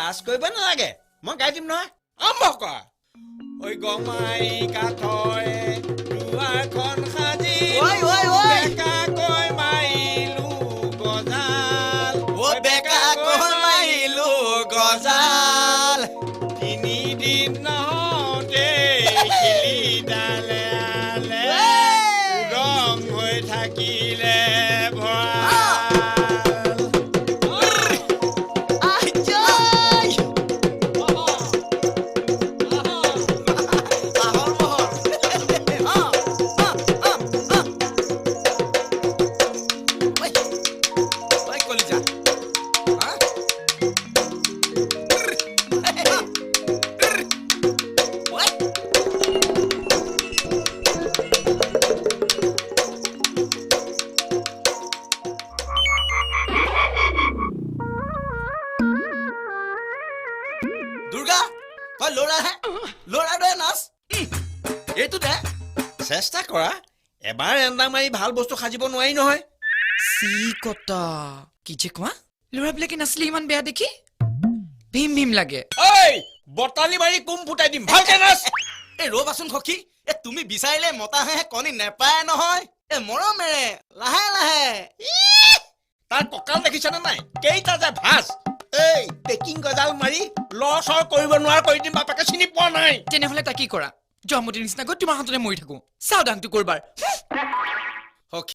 লাজ কৰিব নালাগে মই গাই দিম নহয় আৰম্ভ কৰা ঐ গমাই কাঠৰে দুৱাৰখন সাজি বেকাকৈ মাৰিলো গজাল ও বেকাকৈ মাৰিলো গজাল তিনিদিন নহওঁতে শিলিডালে আলে উদং হৈ থাকিলে দুৰ্গা তই লৰাহে লৰা দে নাচ এইটো দে চেষ্টা কৰা এবাৰ এন্দা মাৰি ভাল বস্তু সাজিব নোৱাৰি নহয় সি কটা কি যে কোৱা ল'ৰাবিলাকে নাচলে ইমান বেয়া দেখি ভীম ভীম লাগে ঐ বটালি মাৰি কুম ফুটাই দিম ভালকে নাচ এই ৰবাচোন সখী তুমি বিচাৰিলে মতাহে কণী নেপায় নহয় মৰমেৰে লাহে লাহে তাৰ কঁকাল দেখিছানে নাই কেইটা যে ভাজ এই পেকিং গজাল মাৰি লচৰ কৰিব নোৱাৰা কৰি দিম বাপেকে চিনি পোৱা নাই তেনেহ'লে তাক কি কৰা জমতিৰ নিচিনা গৈ তোমাৰ হাততে মৰি থাকো চাওদাংটো কৰবাৰ সখী